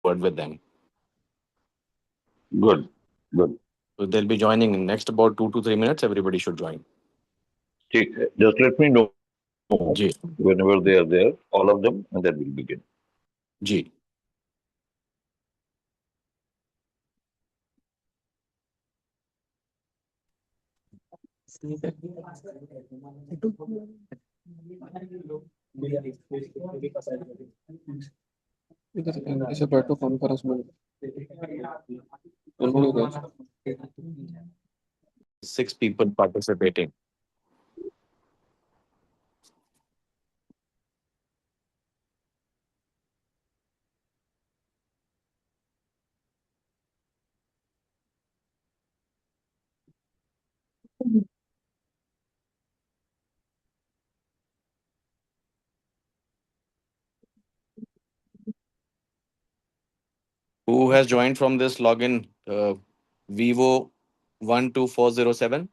word with them. Good, good. So they'll be joining in next about 2 to 3 minutes. Everybody should join. ठीक है. Just let me know Ji, whenever they are there, all of them, and then we'll begin. ji. इसे बैठो conference में उन्होंने कहा 6 people participating. Who has joined from this login? Vivo 12407.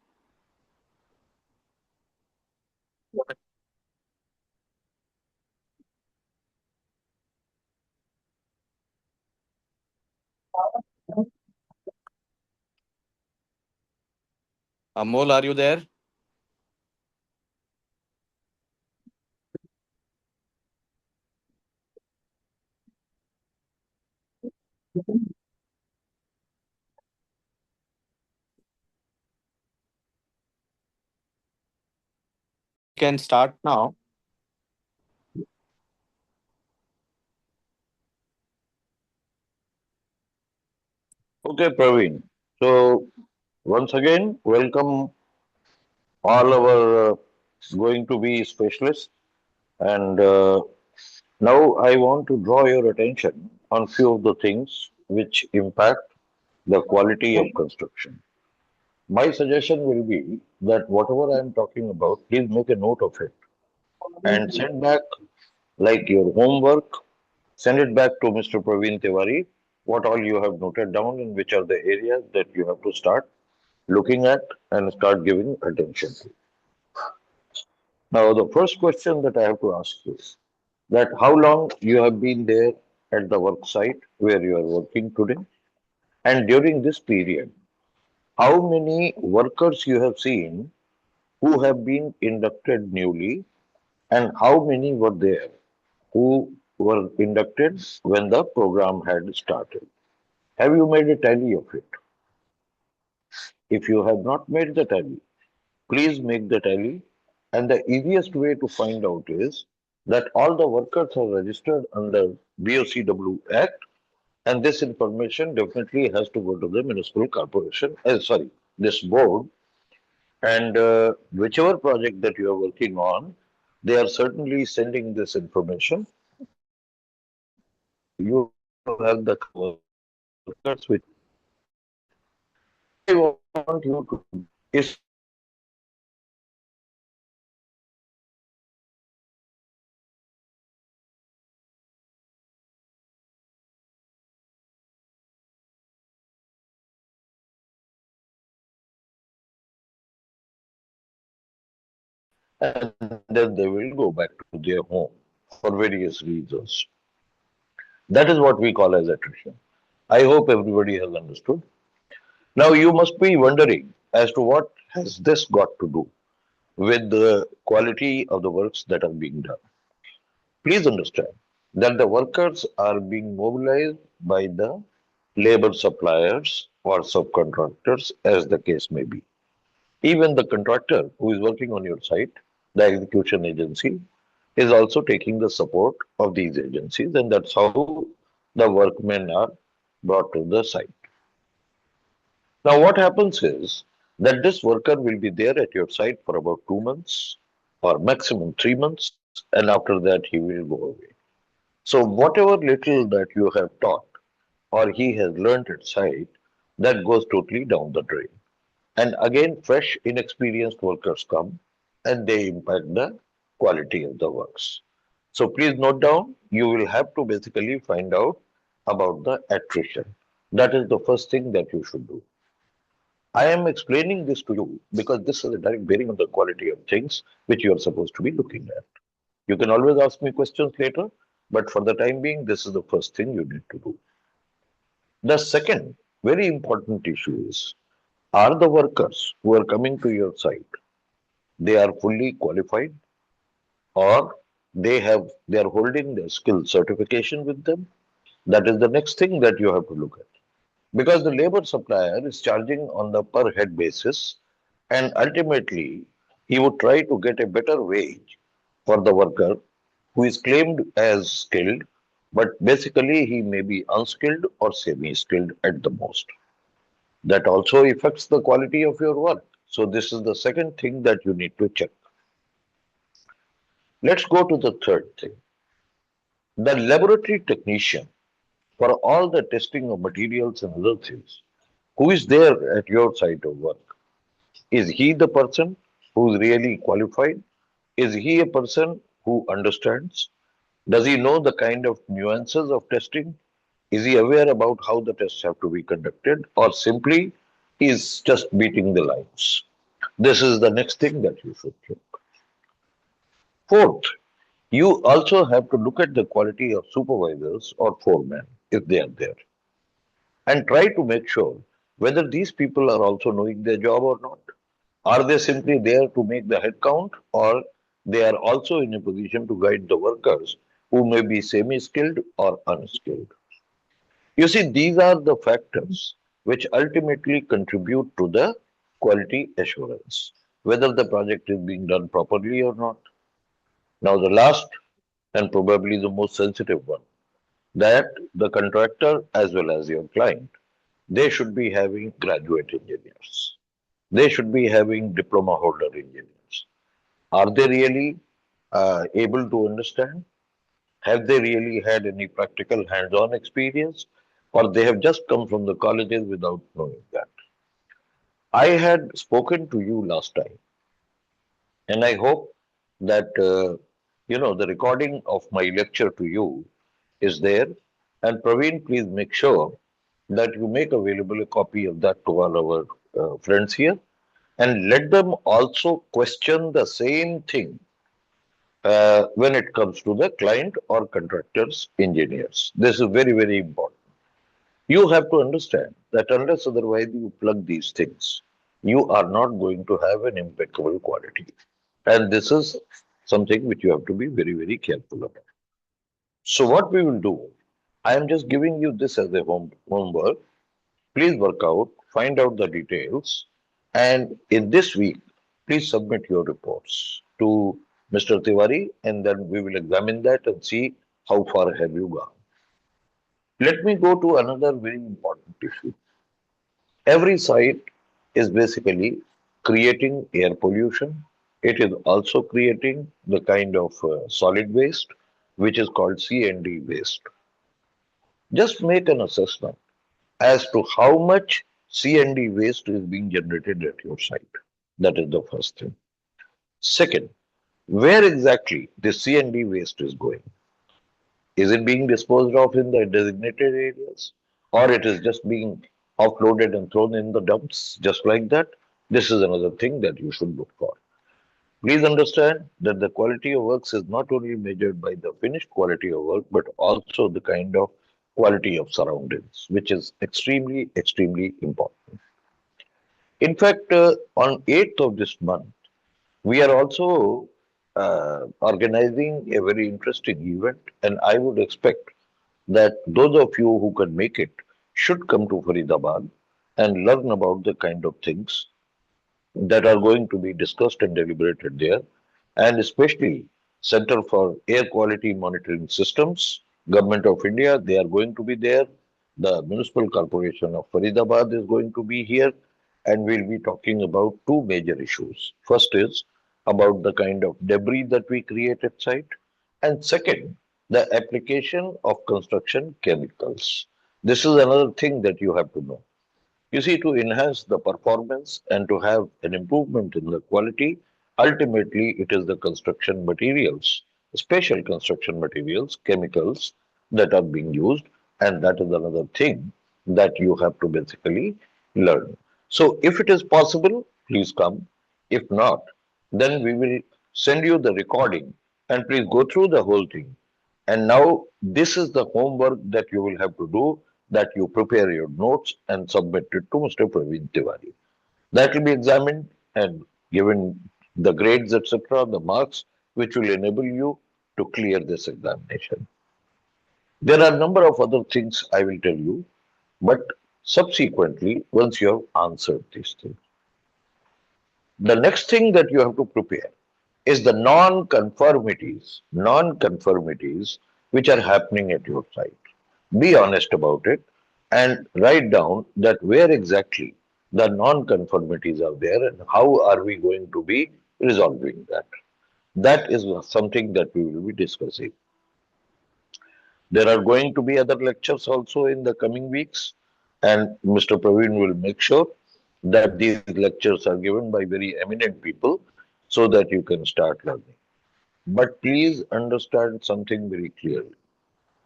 Amol, are you there? Can start now. Okay, Praveen. So once again, welcome all our going to be specialists. And now I want to draw your attention on few of the things which impact the quality of construction. My suggestion will be that whatever I am talking about, please make a note of it and send back like your homework. Send it back to Mr. Praveen Tiwari, what all you have noted down and which are the areas that you have to start looking at and start giving attention to. Now, the first question that I have to ask you is that how long you have been there at the work site where you are working today? And during this period, how many workers you have seen who have been inducted newly and how many were there who were inducted when the program had started? Have you made a tally of it? If you have not made the tally, please make the tally. And the easiest way to find out is that all the workers are registered under BOCW Act, and this information definitely has to go to the municipal corporation, sorry, this board. And whichever project that you are working on, they are certainly sending this information. You have the workers with. I want you to is and then they will go back to their home for various reasons. That is what we call as attrition. I hope everybody has understood. Now you must be wondering as to what has this got to do with the quality of the works that are being done. Please understand that the workers are being mobilized by the labor suppliers or subcontractors as the case may be. Even the contractor who is working on your site, the execution agency, is also taking the support of these agencies, and that's how the workmen are brought to the site. Now, what happens is that this worker will be there at your site for about 2 months or maximum 3 months, and after that, he will go away. So, whatever little that you have taught or he has learned at site, that goes totally down the drain. And again, fresh, inexperienced workers come and they impact the quality of the works. So please note down, you will have to basically find out about the attrition. That is the first thing that you should do. I am explaining this to you because this has a direct bearing on the quality of things which you are supposed to be looking at. You can always ask me questions later, but for the time being, this is the first thing you need to do. The second very important issue is, are the workers who are coming to your site, they are fully qualified, or they are holding their skill certification with them? That is the next thing that you have to look at. Because the labor supplier is charging on the per head basis, and ultimately he would try to get a better wage for the worker who is claimed as skilled, but basically he may be unskilled or semi skilled at the most. That also affects the quality of your work. So, this is the second thing that you need to check. Let's go to the third thing. The laboratory technician, for all the testing of materials and other things, who is there at your site of work? Is he the person who is really qualified? Is he a person who understands? Does he know the kind of nuances of testing? Is he aware about how the tests have to be conducted, or simply he is just beating the lines? This is the next thing that you should check. Fourth, you also have to look at the quality of supervisors or foremen if they are there, and try to make sure whether these people are also knowing their job or not. Are they simply there to make the head count, or they are also in a position to guide the workers who may be semi-skilled or unskilled? You see, these are the factors which ultimately contribute to the quality assurance, whether the project is being done properly or not. Now, the last and probably the most sensitive one, that the contractor as well as your client, they should be having graduate engineers. They should be having diploma holder engineers. Are they really able to understand? Have they really had any practical hands-on experience? Or they have just come from the colleges without knowing that? I had spoken to you last time, and I hope that the recording of my lecture to you is there. And Praveen, please make sure that you make available a copy of that to all our friends here, and let them also question the same thing when it comes to the client or contractors, engineers. This is very, very important. You have to understand that unless otherwise you plug these things, you are not going to have an impeccable quality. And this is something which you have to be very, very careful about. So what we will do, I am just giving you this as a homework. Please work out, find out the details, and in this week, please submit your reports to Mr. Tiwari, and then we will examine that and see how far have you gone. Let me go to another very important issue. Every site is basically creating air pollution. It is also creating the kind of solid waste, which is called C&D waste. Just make an assessment as to how much C&D waste is being generated at your site. That is the first thing. Second, where exactly the C&D waste is going? Is it being disposed of in the designated areas, or it is just being offloaded and thrown in the dumps just like that? This is another thing that you should look for. Please understand that the quality of works is not only measured by the finished quality of work, but also the kind of quality of surroundings, which is extremely, extremely important. In fact, on 8th of this month, we are also organizing a very interesting event, and I would expect that those of you who can make it should come to Faridabad and learn about the kind of things that are going to be discussed and deliberated there, and especially Center for Air Quality Monitoring Systems, Government of India, they are going to be there. The Municipal Corporation of Faridabad is going to be here, and we'll be talking about two major issues. First is about the kind of debris that we create at site, and second, the application of construction chemicals. This is another thing that you have to know. You see, to enhance the performance and to have an improvement in the quality, ultimately it is the construction materials, special construction materials, chemicals that are being used, and that is another thing that you have to basically learn. So, if it is possible, please come. If not, then we will send you the recording and please go through the whole thing. And now, this is the homework that you will have to do that you prepare your notes and submit it to Mr. Praveen Tiwari. That will be examined and given the grades, etc., the marks, which will enable you to clear this examination. There are a number of other things I will tell you, but subsequently, once you have answered these things, the next thing that you have to prepare is the non-conformities which are happening at your site. Be honest about it and write down that where exactly the non-conformities are there and how are we going to be resolving that. That is something that we will be discussing. There are going to be other lectures also in the coming weeks, and Mr. Praveen will make sure that these lectures are given by very eminent people so that you can start learning. But please understand something very clearly.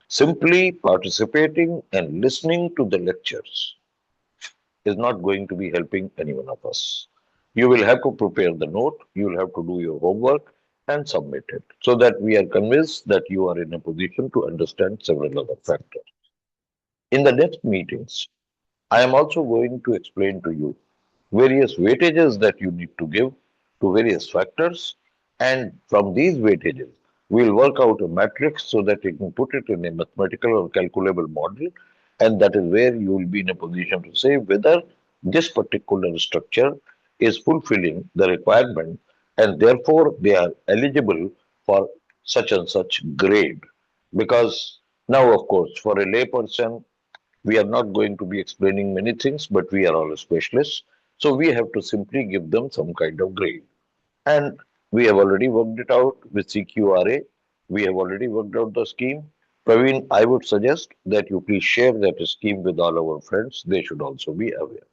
Simply participating and listening to the lectures is not going to be helping any one of us. You will have to prepare the note, you will have to do your homework and submit it so that we are convinced that you are in a position to understand several other factors. In the next meetings, I am also going to explain to you various weightages that you need to give to various factors, and from these weightages, we'll work out a matrix so that you can put it in a mathematical or calculable model, and that is where you will be in a position to say whether this particular structure is fulfilling the requirement, and therefore they are eligible for such and such grade. Because now, of course, for a layperson, we are not going to be explaining many things, but we are all specialists. So we have to simply give them some kind of grade. And we have already worked it out with CQRA. We have already worked out the scheme. Praveen, I would suggest that you please share that scheme with all our friends. They should also be aware.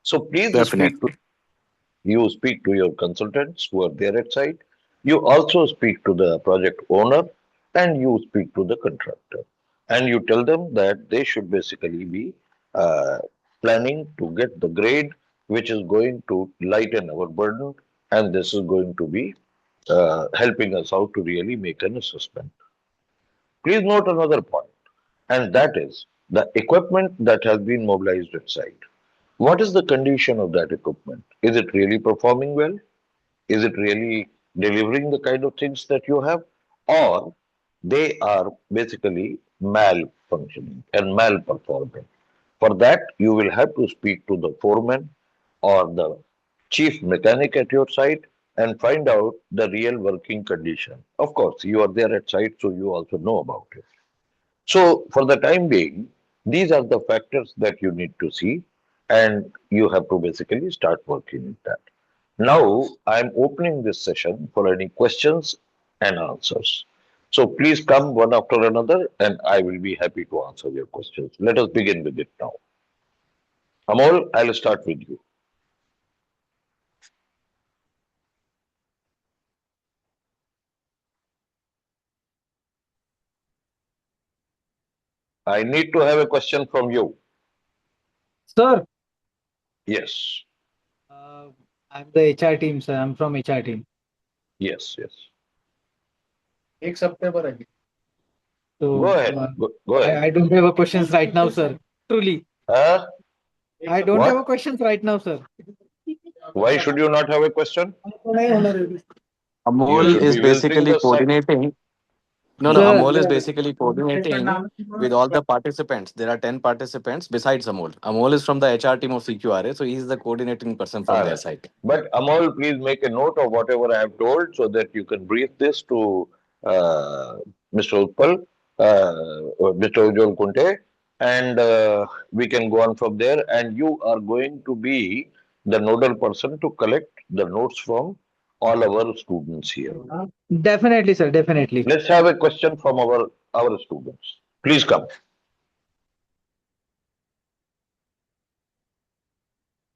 So please Definitely. speak to your consultants who are there at site. You also speak to the project owner and you speak to the contractor. And you tell them that they should basically be uh, planning to get the grade which is going to lighten our burden, and this is going to be helping us out to really make an assessment. Please note another point, and that is the equipment that has been mobilized at site. What is the condition of that equipment? Is it really performing well? Is it really delivering the kind of things that you have? Or they are basically malfunctioning and malperforming. For that, you will have to speak to the foreman or the chief mechanic at your site and find out the real working condition. Of course, you are there at site, so you also know about it. So, for the time being, these are the factors that you need to see, and you have to basically start working with that. Now, I'm opening this session for any questions and answers. So, please come one after another, and I will be happy to answer your questions. Let us begin with it now. Amol, I'll start with you. I need to have a question from you. Sir, Yes, uh, I'm the HR team, sir. I'm from HR team. yes. एक September है. So Go ahead. Go ahead. I don't have a questions right now, sir. Truly, Huh? I don't What? have a questions right now, sir. Why should you not have a question? You Amol should is be visiting basically the site. coordinating. No, Sir, Amol is basically coordinating with all the participants. There are 10 participants besides Amol. Amol is from the HR team of CQRA, so he's the coordinating person from their Alright. side. But Amol, please make a note of whatever I have told so that you can brief this to Mr. Utpal, Mr. Ujjwal Kunte, and we can go on from there. And you are going to be the nodal person to collect the notes from all our students here. definitely, sir. Definitely. Let's have a question from our students. Please come.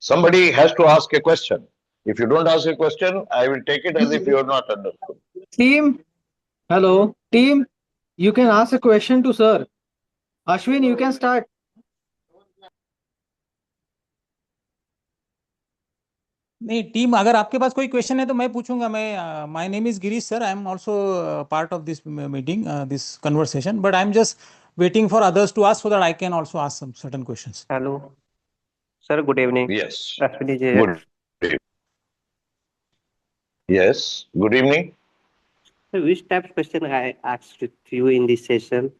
Somebody has to ask a question. If you don't ask a question, I will take it as if you have not understood. Team, hello, team. You can ask a question to sir. Ashwin, you can start. नहीं team अगर आपके पास कोई question है तो मैं पूछूंगा मैं my name is Girish sir I am also part of this meeting this conversation but I am just waiting for others to ask so that I can also ask some certain questions. Hello, sir. Good evening. Yes. Ashwini ji here. Good. Yes. Good evening. So which type of question I asked with you in this session?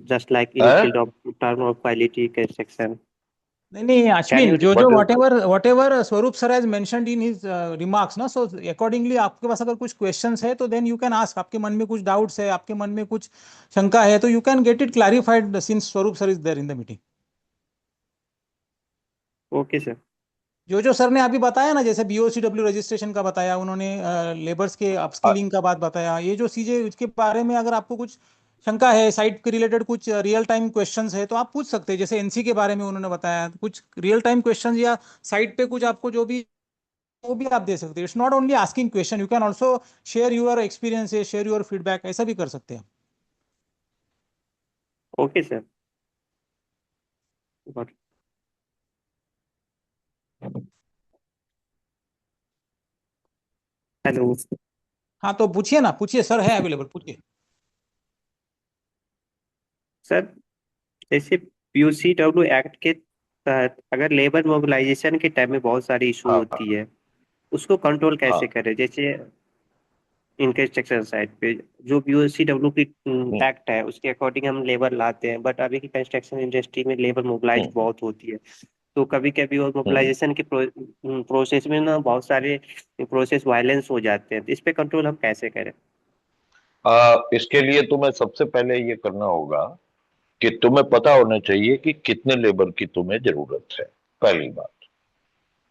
Just like initial term of quality section. नहीं Ashwin, you जो what is- whatever स्वरूप sir has mentioned in his remarks ना, so accordingly आपके पास अगर कुछ questions है तो then you can ask. आपके मन में कुछ doubts है, आपके मन में कुछ शंका है, तो you can get it clarified since स्वरूप sir is there in the meeting. Okay, sir. जो सर ने अभी बताया ना, जैसे BOCW रजिस्ट्रेशन का बताया उन्होंने, लेबर्स के अपस्किलिंग का बात बताया, ये जो चीजें, इसके बारे में अगर आपको कुछ शंका है, साइट के रिलेटेड कुछ रियल टाइम क्वेश्चंस है तो आप पूछ सकते हैं। जैसे एनसी के बारे में उन्होंने बताया, कुछ रियल टाइम क्वेश्चंस या साइट पे कुछ आपको जो भी, वो भी आप दे सकते हैं। It's not only asking question, you can also share your experiences, share your feedback, ऐसा भी कर सकते हैं। Okay, sir. Got it. Hello. हाँ तो पूछिए ना, पूछिए, सर है अवेलेबल, पूछिए। सर, जैसे POCW एक्ट के तहत अगर लेबर मोबिलाइजेशन के टाइम में बहुत सारी इशू हाँ। होती है, उसको कंट्रोल कैसे हाँ। करें? जैसे कंस्ट्रक्शन साइट पे जो POCW की एक्ट है उसके अकॉर्डिंग हम लेबर लाते हैं, बट अभी की कंस्ट्रक्शन इंडस्ट्री में लेबर मोबिलाइज बहुत होती है, तो कभी कभी वो मोबिलाइजेशन के प्रोसेस में ना बहुत सारे प्रोसेस वायलेंस हो जाते हैं, तो इस पे कंट्रोल हम कैसे करें? इसके लिए तुम्हें सबसे पहले ये करना होगा कि तुम्हें पता होना चाहिए कि कितने लेबर की तुम्हें जरूरत है। पहली बात,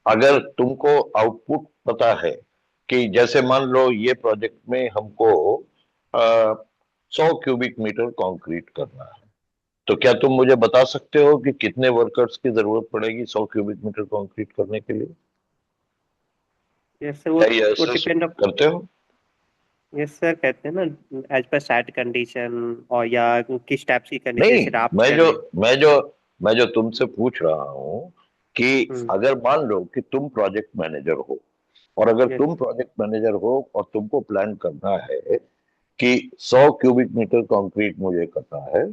अगर तुमको आउटपुट पता है कि जैसे मान लो ये प्रोजेक्ट में हमको 100 क्यूबिक मीटर कंक्रीट करना है, तो क्या तुम मुझे बता सकते हो कि कितने वर्कर्स की जरूरत पड़ेगी 100 क्यूबिक मीटर कंक्रीट करने के लिए? यस सर, वो डिपेंड करते हो? यस सर, कहते हैं ना एज पर साइट कंडीशन, और या किस टाइप की नहीं, कंडीशन मैं जो तुमसे पूछ रहा हूं कि अगर मान लो कि तुम प्रोजेक्ट मैनेजर हो, और अगर तुम प्रोजेक्ट मैनेजर हो और तुमको प्लान करना है कि 100 क्यूबिक मीटर कंक्रीट मुझे करना है,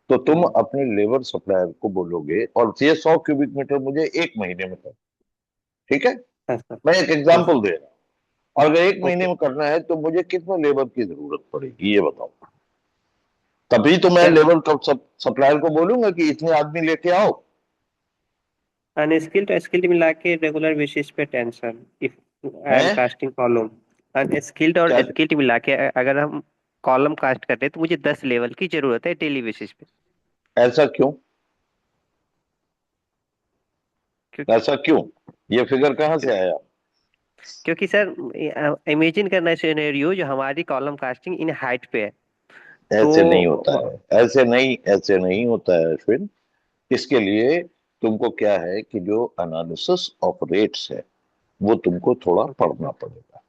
तो तुम अपने लेबर सप्लायर को बोलोगे और ये 100 क्यूबिक मीटर मुझे 1 महीने में कर, ठीक है? मैं एक एग्जांपल दे रहा हूँ। और अगर 1 महीने में करना है तो मुझे कितने लेबर की जरूरत पड़ेगी ये बताओ, तभी तो मैं लेबर सप्लायर को बोलूंगा कि इतने आदमी लेके आओ। अनस्किल्ड स्किल्ड मिला के रेगुलर बेसिस पे tension, if I am casting column, unskilled और स्किल्ड मिला के अगर हम कॉलम कास्ट करते हैं तो मुझे 10 लेवल की जरूरत है डेली बेसिस पे। ऐसा क्यों? ऐसा क्यों? ये फिगर कहाँ से आया? क्योंकि सर इमेजिन करना सिनेरियो जो हमारी कॉलम कास्टिंग इन हाइट पे है, ऐसे नहीं होता है, ऐसे नहीं होता है अश्विन। इसके लिए तुमको क्या है कि जो एनालिसिस ऑफ रेट्स है वो तुमको थोड़ा पढ़ना पड़ेगा,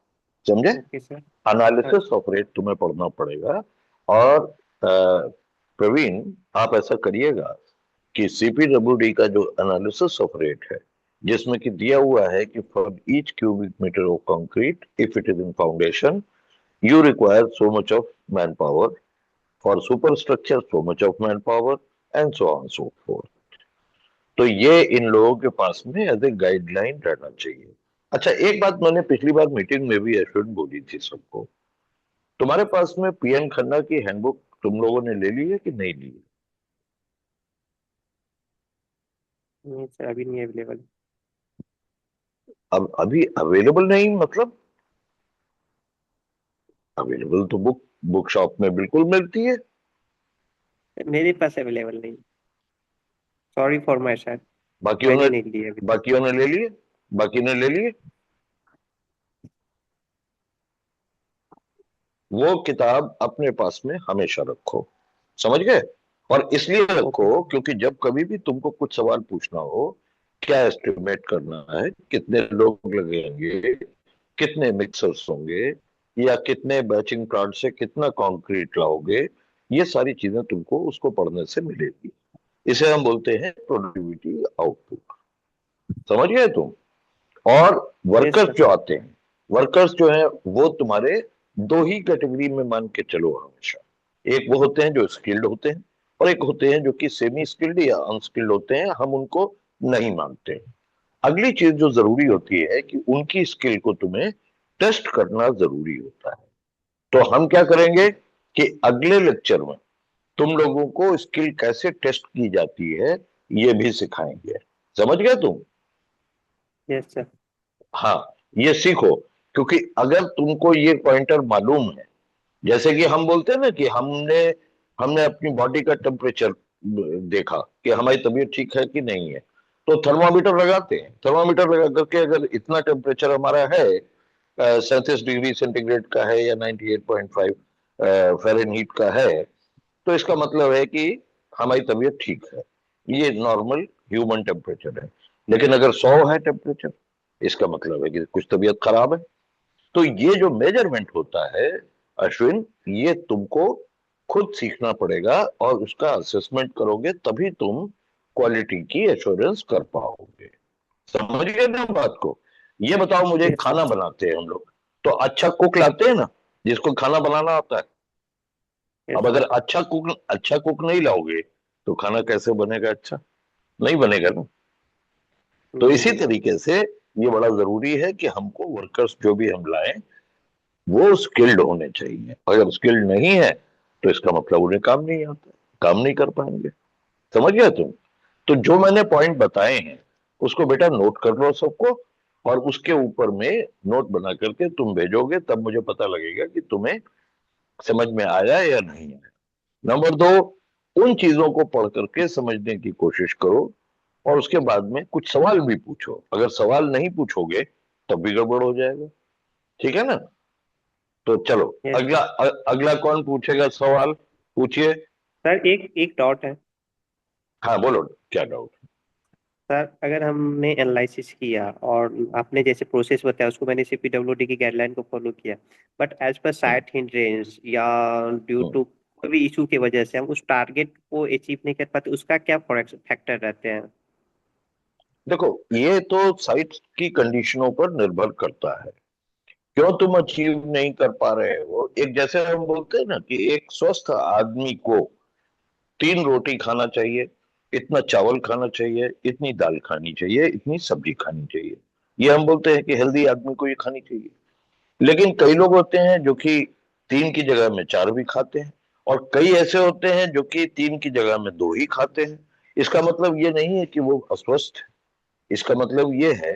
समझे? एनालिसिस ऑफ रेट तुम्हें पढ़ना पड़ेगा। और प्रवीण, आप ऐसा करिएगा कि CPWD का जो एनालिसिस ऑफ रेट है, जिसमें कि दिया हुआ है कि for each cubic metre of concrete if it is in foundation you require so much of manpower, for superstructure so much of manpower, and so on so forth. तो ये इन लोगों के पास में एज ए गाइडलाइन रहना चाहिए। अच्छा, एक बात मैंने पिछली बार मीटिंग में भी अश्विन बोली थी सबको, तुम्हारे पास में PN खन्ना की हैंडबुक तुम लोगों ने ले ली है कि नहीं ली है? नहीं सर, अभी नहीं अवेलेबल। अब अभी अवेलेबल नहीं मतलब? अवेलेबल तो बुक शॉप में बिल्कुल मिलती है। मेरे पास अवेलेबल नहीं, सॉरी फॉर माय सर। बाकियों ने ले लिए? बाकी ने ले लिए? वो किताब अपने पास में हमेशा रखो, समझ गए? और इसलिए रखो क्योंकि जब कभी भी तुमको कुछ सवाल पूछना हो, क्या एस्टिमेट करना है, कितने लोग लगेंगे, कितने मिक्सर्स होंगे, या कितने बैचिंग प्लांट से कितना कंक्रीट लाओगे, ये सारी चीजें तुमको उसको पढ़ने से मिलेगी। इसे हम बोलते हैं प्रोडक्टिविटी आउटपुट, समझ गए तुम? और वर्कर्स जो आते हैं, वर्कर्स जो हैं वो तुम्हारे 2 ही कैटेगरी में मान के चलो हमेशा। एक वो होते हैं जो स्किल्ड होते हैं, और एक होते हैं जो कि सेमी स्किल्ड या अनस्किल्ड होते हैं, हम उनको नहीं मानते। अगली चीज जो जरूरी होती है कि उनकी स्किल को तुम्हें टेस्ट करना जरूरी होता है। तो हम क्या करेंगे कि अगले लेक्चर में तुम लोगों को स्किल कैसे टेस्ट की जाती है ये भी सिखाएंगे। समझ गए तुम? Yes sir. हाँ, ये सीखो, क्योंकि अगर तुमको ये पॉइंटर मालूम है, जैसे कि हम बोलते हैं ना कि हमने हमने अपनी बॉडी का टेम्परेचर देखा कि हमारी तबीयत ठीक है कि नहीं है, तो थर्मामीटर लगाते हैं। थर्मामीटर लगा करके अगर इतना टेम्परेचर हमारा है 37 डिग्री सेंटीग्रेड का है या 98.5 फ़ारेनहीट का है, तो इसका मतलब है कि हमारी तबीयत ठीक है। ये नॉर्मल ह्यूमन टेम्परेचर है। लेकिन अगर 100 है टेम्परेचर, इसका मतलब है कि कुछ तबीयत खराब है। तो ये जो मेजरमेंट होता है अश्विन, ये तुमको खुद सीखना पड़ेगा और उसका असेसमेंट करोगे तभी तुम क्वालिटी की एश्योरेंस कर पाओगे। समझ गए ना बात को? ये बताओ मुझे, Yes, खाना बनाते हैं हम लोग, तो अच्छा कुक लाते हैं ना, जिसको खाना बनाना आता है। yes, अब अगर अच्छा कुक नहीं लाओगे तो खाना कैसे बनेगा? अच्छा नहीं बनेगा ना। तो इसी हम्म, तरीके से ये बड़ा जरूरी है कि हमको वर्कर्स जो भी हम लाएं वो स्किल्ड होने चाहिए। अगर स्किल्ड नहीं है तो इसका मतलब उन्हें काम नहीं आता, काम नहीं कर पाएंगे। समझ गए तुम? तो जो मैंने पॉइंट बताए हैं उसको बेटा नोट कर लो सबको, और उसके ऊपर में नोट बना करके तुम भेजोगे, तब मुझे पता लगेगा कि तुम्हें समझ में आया या नहीं आया। नंबर 2, उन चीजों को पढ़ करके समझने की कोशिश करो और उसके बाद में कुछ सवाल भी पूछो। अगर सवाल नहीं पूछोगे तब भी गड़बड़ हो जाएगा। ठीक है ना? तो चलो, yes, अगला कौन पूछेगा सवाल? पूछिए। सर एक एक डॉट है। हाँ बोलो, क्या डाउट? सर अगर हमने एनालिसिस किया और आपने जैसे प्रोसेस बताया उसको मैंने CPWD की गाइडलाइन को फॉलो किया, but as per site hindrance या ड्यू टू कोई भी इशू की वजह से हम उस टारगेट को अचीव नहीं कर पाते, उसका क्या फैक्टर रहते हैं? देखो, ये तो साइट की कंडीशनों पर निर्भर करता है क्यों तुम अचीव नहीं कर पा रहे हो। एक जैसे हम बोलते हैं ना कि एक स्वस्थ आदमी को 3 रोटी खाना चाहिए, इतना चावल खाना चाहिए, इतनी दाल खानी चाहिए, इतनी सब्जी खानी चाहिए। ये हम बोलते हैं कि हेल्दी आदमी को ये खानी चाहिए। लेकिन कई लोग होते हैं जो कि 3 की जगह में 4 भी खाते हैं, और कई ऐसे होते हैं जो कि 3 की जगह में 2 ही खाते हैं। इसका मतलब ये नहीं है कि वो अस्वस्थ है। इसका मतलब ये है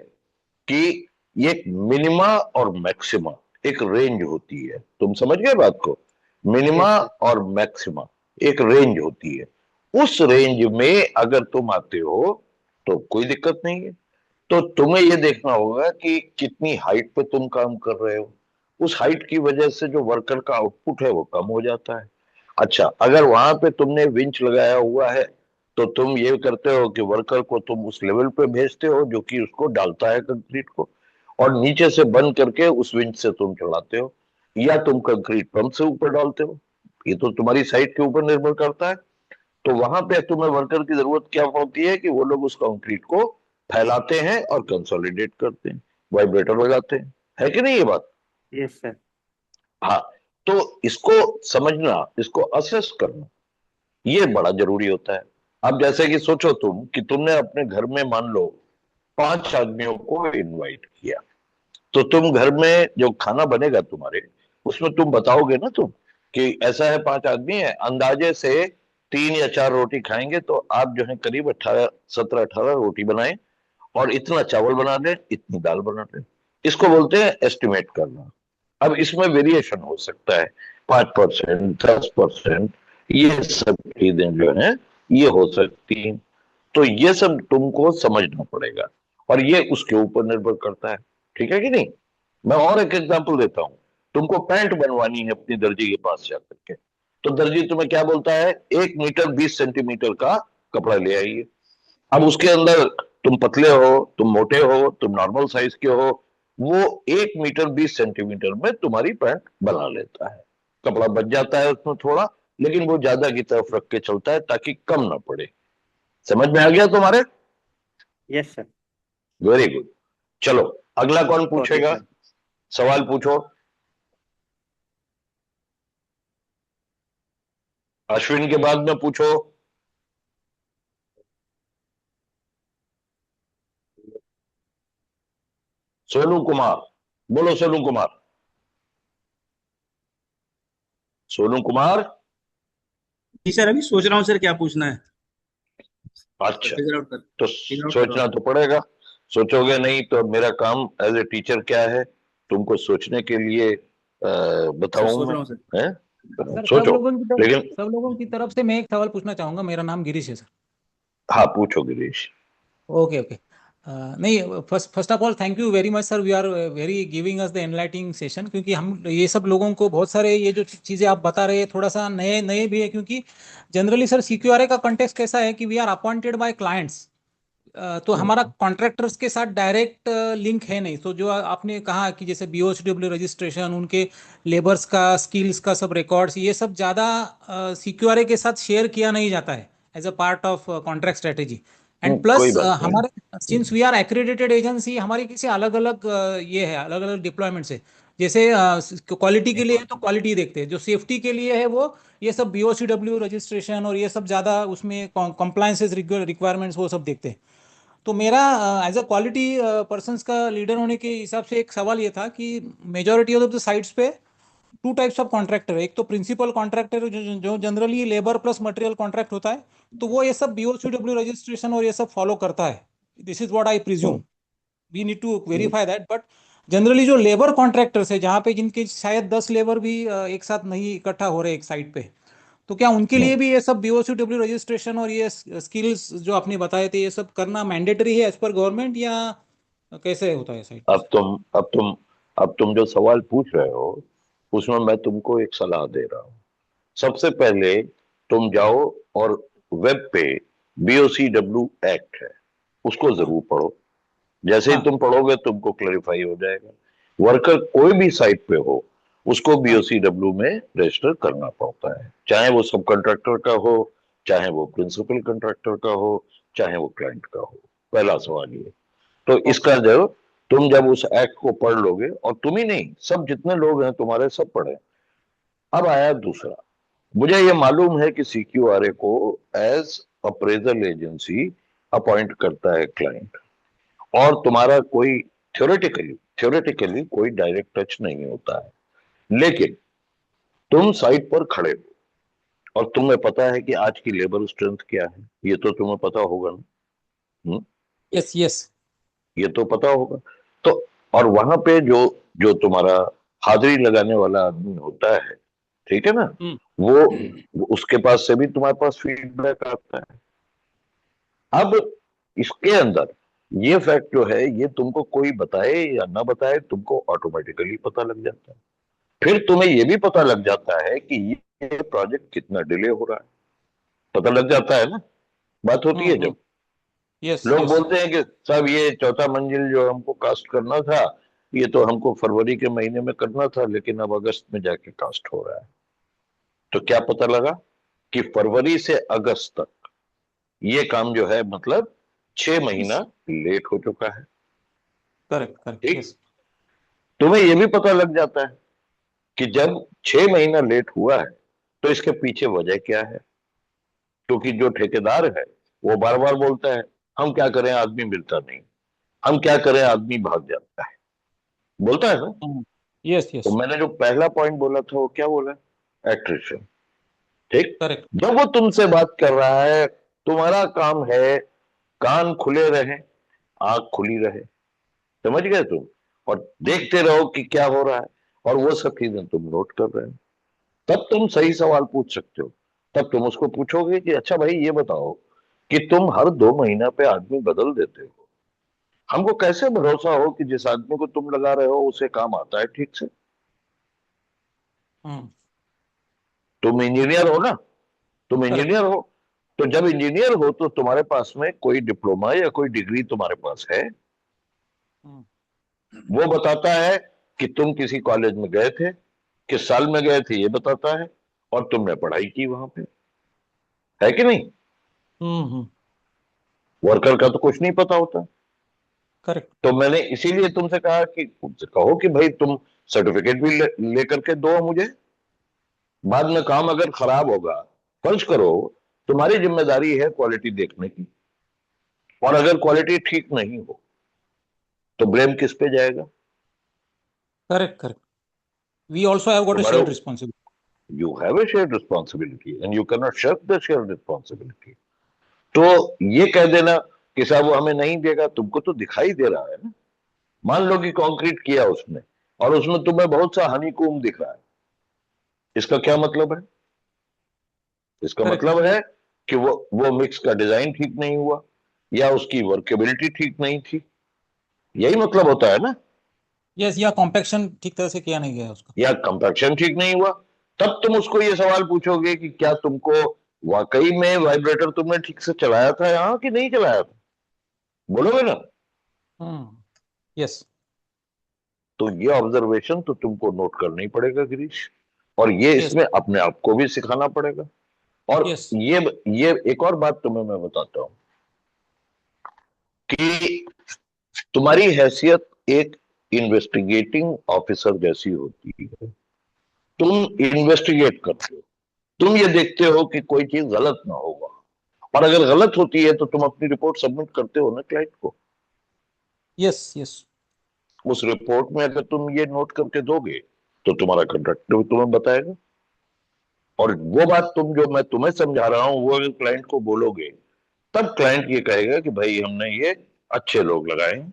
कि ये मिनिमा और मैक्सिमा एक रेंज होती है। तुम समझ गए बात को? Minima yes sir. और मैक्सिमा एक रेंज होती है। उस रेंज में अगर तुम आते हो तो कोई दिक्कत नहीं है। तो तुम्हें ये देखना होगा कि कितनी हाइट पे तुम काम कर रहे हो। उस हाइट की वजह से जो वर्कर का आउटपुट है वो कम हो जाता है। अच्छा, अगर वहां पे तुमने विंच लगाया हुआ है तो तुम ये करते हो कि वर्कर को तुम उस लेवल पे भेजते हो जो कि उसको डालता है कंक्रीट को, और नीचे से बंद करके उस विंच से तुम चढ़ाते हो, या तुम कंक्रीट पंप से ऊपर डालते हो। ये तो तुम्हारी साइट के ऊपर निर्भर करता है। तो वहां पे तुम्हें वर्कर की जरूरत क्या होती है कि वो लोग उस कंक्रीट को फैलाते हैं और कंसोलिडेट करते हैं, वाइब्रेटर लगाते हैं। है कि नहीं ये बात? Yes sir. हाँ। तो इसको समझना, इसको असेस करना, ये बड़ा जरूरी होता है। अब जैसे कि सोचो तुम कि तुमने अपने घर में मान लो 5 आदमियों को इनवाइट किया, तो तुम घर में जो खाना बनेगा तुम्हारे, उसमें तुम बताओगे ना तुम कि ऐसा है 5 आदमी है, अंदाजे से 3 या 4 रोटी खाएंगे, तो आप जो है करीब 17-18 रोटी बनाएं और इतना चावल बना लें, इतनी दाल बना लें। इसको बोलते हैं एस्टिमेट करना। अब इसमें वेरिएशन हो सकता है, 5%, 10%, ये सब चीजें जो है ये हो सकती हैं। तो ये सब तुमको समझना पड़ेगा और ये उसके ऊपर निर्भर करता है। ठीक है कि नहीं? मैं और एक एग्जांपल देता हूं। तुमको पैंट बनवानी है अपनी दर्जी के पास जाकर के, तो दर्जी तुम्हें क्या बोलता है? 1 मीटर 20 सेंटीमीटर का कपड़ा ले आइए। अब उसके अंदर तुम पतले हो, तुम मोटे हो, तुम नॉर्मल साइज के हो, वो 1 मीटर 20 सेंटीमीटर में तुम्हारी पैंट बना लेता है। कपड़ा बच जाता है उसमें थोड़ा, लेकिन वो ज्यादा की तरफ रख के चलता है ताकि कम ना पड़े। समझ में आ गया तुम्हारे? Yes sir. Very good. चलो, अगला कौन गॉट इट पूछेगा? सर। सवाल पूछो। अश्विन के बाद में पूछो। सोनू कुमार, बोलो सोनू कुमार। सोनू कुमार। जी सर, अभी सोच रहा हूँ सर क्या पूछना है। अच्छा, फिगर आउट तो कर रहा सोचना हूँ। तो पड़ेगा। सोचोगे नहीं तो मेरा काम एज ए टीचर क्या है, तुमको सोचने के लिए सर बताऊं सोच मैं, रहा हूँ सर। हैं? सर सोचो। लेकिन सब लोगों की तरफ से मैं एक सवाल पूछना चाहूंगा। मेरा नाम गिरीश है सर। हाँ, पूछो गिरीश। Okay okay. नहीं, first of all thank you very much sir, we are very giving us the enlightening session, क्योंकि हम ये सब लोगों को बहुत सारे ये जो चीज़ें आप बता रहे हैं थोड़ा सा नए नए भी है, क्योंकि जनरली सर सीक्यूआरए का कंटेक्स्ट कैसा है कि we are appointed by clients, तो हमारा कॉन्ट्रैक्टर्स के साथ डायरेक्ट लिंक है नहीं। तो जो आपने कहा कि जैसे बीओसीडब्ल्यू रजिस्ट्रेशन, उनके लेबर्स का, स्किल्स का सब रिकॉर्ड्स, ये सब ज़्यादा सीक्यूआरए के साथ शेयर किया नहीं जाता है as a part of contract strategy. And कोई प्लस बात नहीं। हमारे since we are accredited agency, हमारी किसी अलग अलग ये है, अलग अलग डिप्लॉयमेंट्स है। जैसे क्वालिटी के लिए है तो क्वालिटी देखते हैं, जो सेफ्टी के लिए है वो ये सब बीओसीडब्ल्यू रजिस्ट्रेशन और ये सब ज़्यादा उसमें कंप्लायंसेस रिक्वायरमेंट्स वो सब देखते हैं। तो मेरा एज अ क्वालिटी पर्सन्स का लीडर होने के हिसाब से एक सवाल ये था कि मेजॉरिटी ऑफ द साइट्स पे टू टाइप्स ऑफ कॉन्ट्रैक्टर है। एक तो प्रिंसिपल कॉन्ट्रैक्टर जो generally labour plus material contract होता है, तो वो ये सब बीओसीडब्ल्यू रजिस्ट्रेशन और ये सब फॉलो करता है। This is what I presume, we need to verify that. But generally जो लेबर कॉन्ट्रैक्टर्स है, जहाँ पे जिनके शायद 10 लेबर भी एक साथ नहीं इकट्ठा हो रहे एक साइट पे, तो क्या उनके लिए भी ये सब बीओसीडब्ल्यू रजिस्ट्रेशन और ये स्किल्स जो आपने बताए थे ये सब करना मैंडेटरी है एज पर गवर्नमेंट, या कैसे होता है साइट पे? अब तुम जो सवाल पूछ रहे हो उसमें मैं तुमको एक सलाह दे रहा हूँ। सबसे पहले तुम जाओ और वेब पे बीओसीडब्ल्यू एक्ट है, उसको हाँ जरूर पढ़ो। जैसे ही हाँ तुम पढ़ोगे तुमको क्लैरिफाई हो जाएगा। वर्कर कोई भी साइट पे हो उसको हाँ बीओसीडब्ल्यू में रजिस्टर करना पड़ता है, चाहे वो सब कॉन्ट्रैक्टर का हो, चाहे वो प्रिंसिपल कॉन्ट्रैक्टर का हो, चाहे वो क्लाइंट का हो। पहला सवाल ये। तो ओके। इसका तुम जब उस एक्ट को पढ़ लोगे, और तुम ही नहीं, सब जितने लोग हैं तुम्हारे सब पढ़े। अब आया दूसरा। मुझे ये मालूम है कि सीक्यूआरए को एज अप्रेजल एजेंसी अपॉइंट करता है क्लाइंट, और तुम्हारा कोई थ्योरेटिकली कोई डायरेक्ट टच नहीं होता है। लेकिन तुम साइट पर खड़े हो और तुम्हें पता है कि आज की लेबर स्ट्रेंथ क्या है, ये तो तुम्हें पता होगा ना? Yes yes. ये तो पता होगा। तो और वहां पे जो जो तुम्हारा हाजिरी लगाने वाला आदमी होता है, ठीक है ना, वो उसके पास से भी तुम्हारे पास फीडबैक आता है। अब इसके अंदर ये फैक्ट जो है, ये तुमको कोई बताए या ना बताए तुमको ऑटोमेटिकली पता लग जाता है। फिर तुम्हें ये भी पता लग जाता है कि ये प्रोजेक्ट कितना डिले हो रहा है, पता लग जाता है ना। बात होती है जब यस लोग यस। बोलते हैं कि साहब ये चौथा मंजिल जो हमको कास्ट करना था, ये तो हमको फरवरी के महीने में करना था, लेकिन अब अगस्त में जाके कास्ट हो रहा है। तो क्या पता लगा कि फरवरी से अगस्त तक ये काम जो है, मतलब 6 महीना लेट हो चुका है। करेक्ट करेक्ट ठीक। यस। तुम्हें ये भी पता लग जाता है कि जब 6 महीना लेट हुआ है तो इसके पीछे वजह क्या है। क्योंकि जो ठेकेदार है वो बार बार बोलता है हम क्या करें, आदमी मिलता नहीं, हम क्या करें, आदमी भाग जाता है, बोलता है ना। यस तो यस। मैंने जो पहला पॉइंट बोला था वो क्या बोला? एट्रिशन। ठीक। करेक्ट। जब वो तुमसे बात कर रहा है, तुम्हारा काम है कान खुले रहे, आंख खुली रहे, समझ गए तुम, और देखते रहो कि क्या हो रहा है, और वो सब चीजें तुम नोट कर रहे हो। तब तुम सही सवाल पूछ सकते हो। तब तुम उसको पूछोगे कि अच्छा भाई ये बताओ कि तुम हर 2 महीना पे आदमी बदल देते हो, हमको कैसे भरोसा हो कि जिस आदमी को तुम लगा रहे हो उसे काम आता है ठीक से? तुम इंजीनियर हो ना, तुम करेक्ट। इंजीनियर हो। तो जब इंजीनियर हो तो तुम्हारे पास में कोई डिप्लोमा या कोई डिग्री तुम्हारे पास है, वो बताता है कि तुम किसी कॉलेज में गए थे, किस साल में गए थे ये बताता है, और तुमने पढ़ाई की वहां पे, है कि नहीं? वर्कर का तो कुछ नहीं पता होता। करेक्ट। तो मैंने इसीलिए तुमसे कहा कि तुमसे कहो कि भाई तुम सर्टिफिकेट भी लेकर के दो मुझे। बाद में काम अगर खराब होगा फर्ज करो तुम्हारी जिम्मेदारी है क्वालिटी देखने की, और अगर क्वालिटी ठीक नहीं हो तो ब्लेम किस पे जाएगा? Correct correct, we also have got a तुम्हारे shared responsibility. You have a shared responsibility and you can not share the shared responsibility. तो ये कह देना कि साहब वो हमें नहीं देगा, तुमको तो दिखाई दे रहा है ना। मान लो कि कंक्रीट किया उसने और उसमें तुम्हें बहुत सा हनीकॉम्ब दिख रहा है, इसका क्या मतलब है? इसका करेक्ट, मतलब है कि वो मिक्स का डिजाइन ठीक नहीं हुआ या उसकी वर्केबिलिटी ठीक नहीं थी, यही मतलब होता है ना। यस, या कॉम्पैक्शन ठीक तरह से किया नहीं गया उसका। या कंपैक्शन ठीक नहीं हुआ, तब तुम उसको ये सवाल पूछोगे कि क्या तुमको वाकई में वाइब्रेटर तुमने ठीक से चलाया था यहाँ कि नहीं चलाया था, बोलोगे ना। यस, तो ये ऑब्जर्वेशन तो तुमको नोट करना ही पड़ेगा गिरीश, और ये यस, इसमें अपने आप को भी सिखाना पड़ेगा। और यस, ये एक और बात तुम्हें मैं बताता हूं कि तुम्हारी हैसियत एक इन्वेस्टिगेटिंग ऑफिसर जैसी होती है। तुम इन्वेस्टिगेट करते हो, तुम ये देखते हो कि कोई चीज गलत ना होगा, और अगर गलत होती है तो तुम अपनी रिपोर्ट सबमिट करते हो ना क्लाइंट को। यस, यस, उस रिपोर्ट में अगर तुम ये नोट करके दोगे तो तुम्हारा कंट्रैक्टर तुम्हें बताएगा, और वो बात तुम जो मैं तुम्हें समझा रहा हूं वो अगर क्लाइंट को बोलोगे तब क्लाइंट ये कहेगा कि भाई हमने ये अच्छे लोग लगाए हैं।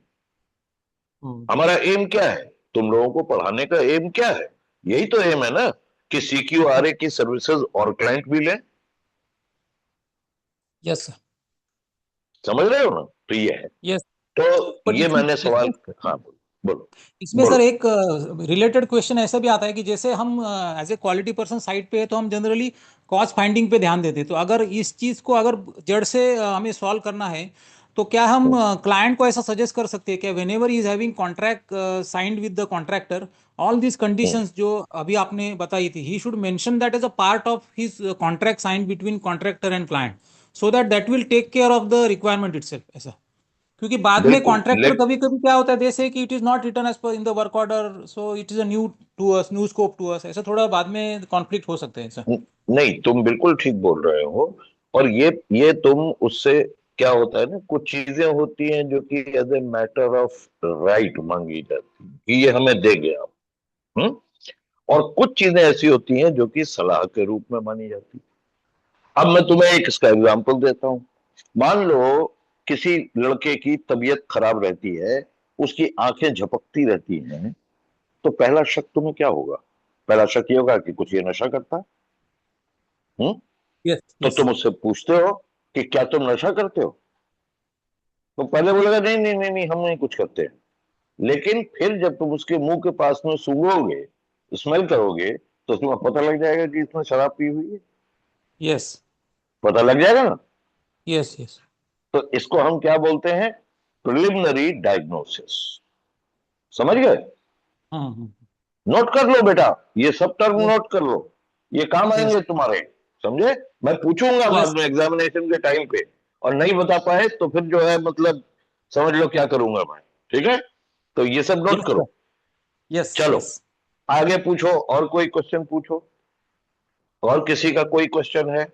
हमारा एम क्या है, तुम लोगों को पढ़ाने का एम क्या है? यही तो एम है ना कि CQRA की सर्विसेज और क्लाइंट भी लें। यस, समझ रहे हो ना? तो ये है। यस। तो बट ये मैंने सवाल, इसमें हाँ बोलो इसमें बोलो। सर एक रिलेटेड क्वेश्चन ऐसा भी आता है कि जैसे हम as a quality person site पे है तो हम जनरली कॉस्ट फाइंडिंग पे ध्यान देते हैं। तो अगर इस चीज़ को अगर जड़ से हमें सॉल्व करना है तो क्या हम क्लाइंट को ऐसा सजेस्ट कर सकते हैं कि whenever is having contract signed with the contractor, all these conditions जो अभी आपने बताई थी, ही should mention that as a part of his contract signed between contractor and client, so that that will take care of the requirement itself. ऐसा, क्योंकि बाद में बिल्कुल कॉन्ट्रैक्टर कभी कभी क्या होता है, दे से कि it is not written as per in the work order, so it is a new to us, new scope to us, ऐसा थोड़ा बाद में कॉन्फ्लिक्ट हो सकते हैं सर। नहीं, तुम बिल्कुल ठीक बोल रहे हो। और ये तुम उससे क्या होता है ना, कुछ चीजें होती हैं जो कि as a matter of right मांगी जाती है कि ये हमें देंगे आप। हम्म और कुछ चीजें ऐसी होती हैं जो कि सलाह के रूप में मानी जाती है। अब मैं तुम्हें एक इसका एग्जांपल देता हूं। मान लो किसी लड़के की तबीयत खराब रहती है, उसकी आंखें झपकती रहती हैं, तो पहला शक तुम्हें क्या होगा? पहला शक ये होगा कि कुछ ये नशा करता है। हम्म यस, तो यस, तुम उससे पूछते हो कि क्या तुम नशा करते हो, तो पहले बोलेगा नहीं नहीं नहीं नहीं हम नहीं कुछ करते हैं। लेकिन फिर जब तुम उसके मुंह के पास में सूंघोगे, स्मेल करोगे, तो तुम्हें पता लग जाएगा कि इसने शराब पी हुई है। यस, पता लग जाएगा ना। Yes, yes. तो इसको हम क्या बोलते हैं? Preliminary diagnosis. समझ गए? हम्म, नोट कर लो बेटा, ये सब टर्म यस, नोट कर लो, ये काम यस, आएंगे तुम्हारे। समझे? मैं पूछूंगा यस, बाद में एग्जामिनेशन के टाइम पे, और नहीं बता पाए तो फिर जो है मतलब समझ लो क्या करूंगा मैं। ठीक है, तो ये सब नोट यस सर, करो। यस, चलो यस। आगे पूछो, और कोई क्वेश्चन पूछो, और किसी का कोई क्वेश्चन है?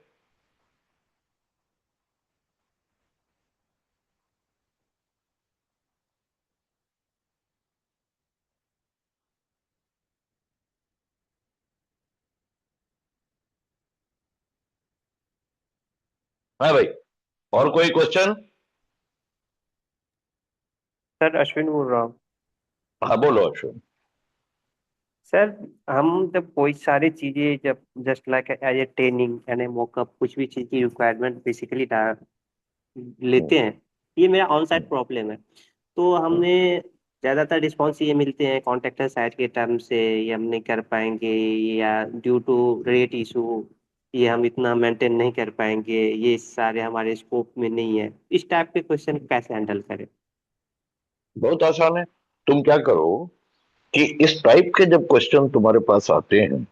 हाँ भाई, और कोई क्वेश्चन? सर अश्विन बोल रहा हूँ। हाँ बोलो अश्विन। सर हम जब कोई सारी चीजें जब just like as a training and a mockup कुछ भी चीज की रिक्वायरमेंट बेसिकली हम्म, लेते हैं, ये मेरा ऑन हम्म, साइट प्रॉब्लम है। तो हम्म। हमें ज्यादातर रिस्पॉन्स ये मिलते हैं कॉन्ट्रैक्टर साइड के टर्म से, ये हम नहीं कर पाएंगे, या ड्यू टू रेट इशू ये हम इतना मेंटेन नहीं कर पाएंगे, ये सारे हमारे स्कोप में नहीं है। इस टाइप के क्वेश्चन कैसे हैंडल करें? बहुत आसान है। तुम क्या करो कि इस टाइप के जब क्वेश्चन तुम्हारे पास आते हैं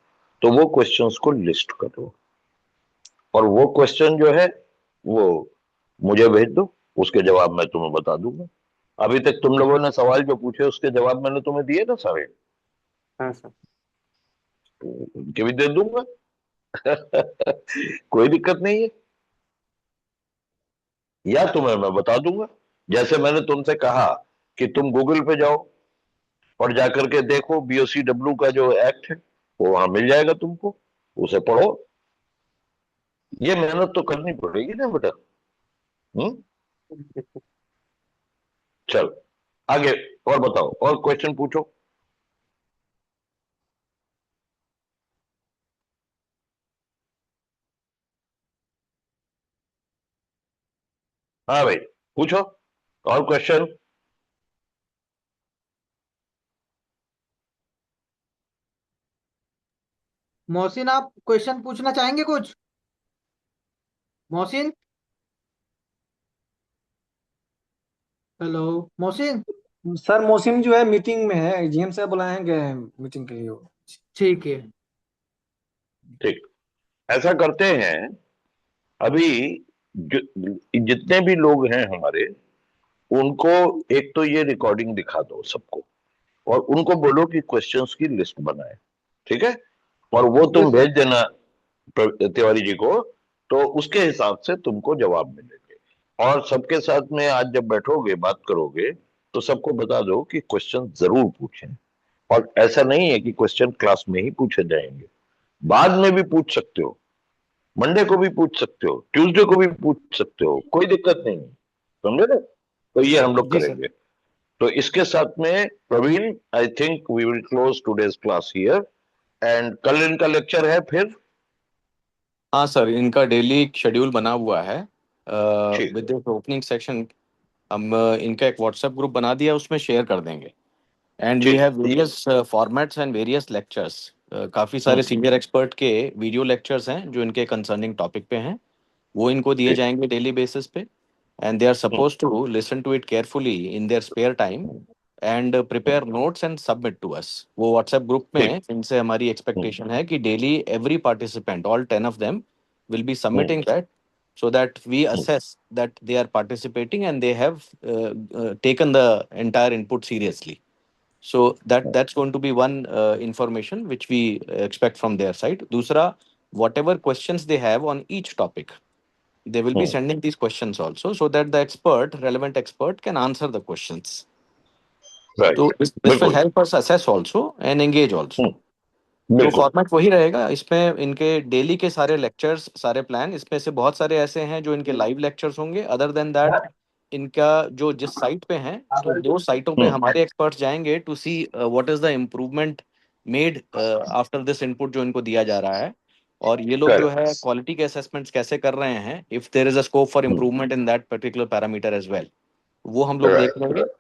तो वो क्वेश्चंस को लिस्ट करो, और वो क्वेश्चन जो है वो मुझे भेज दो, उसके जवाब मैं तुम्हें बता दूंगा। अभी तक तुम लोगों ने सवाल जो पूछे उसके जवाब मैंने तुम्हें दिए ना सारे, हाँ सर। तो उनके भी दे दूंगा। कोई दिक्कत नहीं है, या तुम्हें मैं बता दूंगा। जैसे मैंने तुमसे कहा कि तुम गूगल पे जाओ और जाकर के देखो, BOCW का जो एक्ट है वो वहां मिल जाएगा तुमको, उसे पढ़ो। ये मेहनत तो करनी पड़ेगी ना बेटा। हम्म। चलो आगे, और बताओ, और क्वेश्चन पूछो। हाँ भाई, पूछो और क्वेश्चन। मोहसिन, आप क्वेश्चन पूछना चाहेंगे कुछ? मोहसिन, हेलो मोहसिन। सर मौसिम जो है मीटिंग में है, GM साहब बुलाएंगे मीटिंग के लिए वो। ठीक है। ठीक, ऐसा करते हैं। अभी जितने भी लोग हैं हमारे, उनको एक तो ये रिकॉर्डिंग दिखा दो सबको, और उनको बोलो कि क्वेश्चंस की लिस्ट बनाए, ठीक है? और वो तुम यस भेज देना तिवारी जी को, तो उसके हिसाब से तुमको जवाब मिलेंगे। और सबके साथ में आज जब बैठोगे बात करोगे, तो सबको बता दो कि क्वेश्चन जरूर पूछें। और ऐसा नहीं है कि क्वेश्चन क्लास में ही पूछे जाएंगे, बाद में भी पूछ सकते हो, मंडे को भी पूछ सकते हो, ट्यूसडे को भी पूछ सकते हो, कोई दिक्कत नहीं है, समझे ना? तो ये हम लोग जी सर। करेंगे। तो इसके साथ में Praveen, I think we will close today's class here, and कल इनका लेक्चर है फिर। हाँ सर, इनका डेली शेड्यूल बना हुआ है ठीक विद है, ओपनिंग सेक्शन। हम इनका एक व्हाट्सएप ग्रुप बना दिया, उसमें शेयर कर देंगे। एंड वी ठीक। Have various formats and various lectures. काफ़ी सारे हम्म, सीनियर एक्सपर्ट के वीडियो लेक्चर्स हैं जो इनके कंसर्निंग टॉपिक पे हैं, वो इनको दिए ठीक। जाएंगे डेली बेसिस पे। And they are hmm, suppose to listen to it carefully in their spare time and prepare notes and submit to us. वो व्हाट्सएप ग्रुप ठीक। में इनसे हमारी हम्म, एक्सपेक्टेशन है कि daily every participant, all 10 of them, will be hmm, submitting that, so that we hmm, assess that they are participating and they have taken the entire input seriously. So that's going to be one information which we expect from their side. दूसरा, whatever questions they have on each topic, they will be hmm, sending these questions also, so that the relevant expert can answer the questions. So right. this will बिल्कुल। help us assess also and engage also. हम्म, तो बिल्कुल। Format वही रहेगा, इसमें इनके daily के सारे lectures, सारे प्लान, इसमें से बहुत सारे ऐसे हैं जो इनके लाइव लेक्चर्स होंगे। अदर देन दैट, इनका जो जिस साइट पे हैं, तो 2 साइटों पे हम्म, हमारे एक्सपर्ट्स जाएंगे to see what is the improvement made after this input जो इनको दिया जा रहा है। और ये लोग जो करेक्ट। है क्वालिटी के असेसमेंट्स कैसे कर रहे हैं, if there is a scope for improvement in that particular parameter as well, वो हम लोग देख राइट, लेंगे। राइट।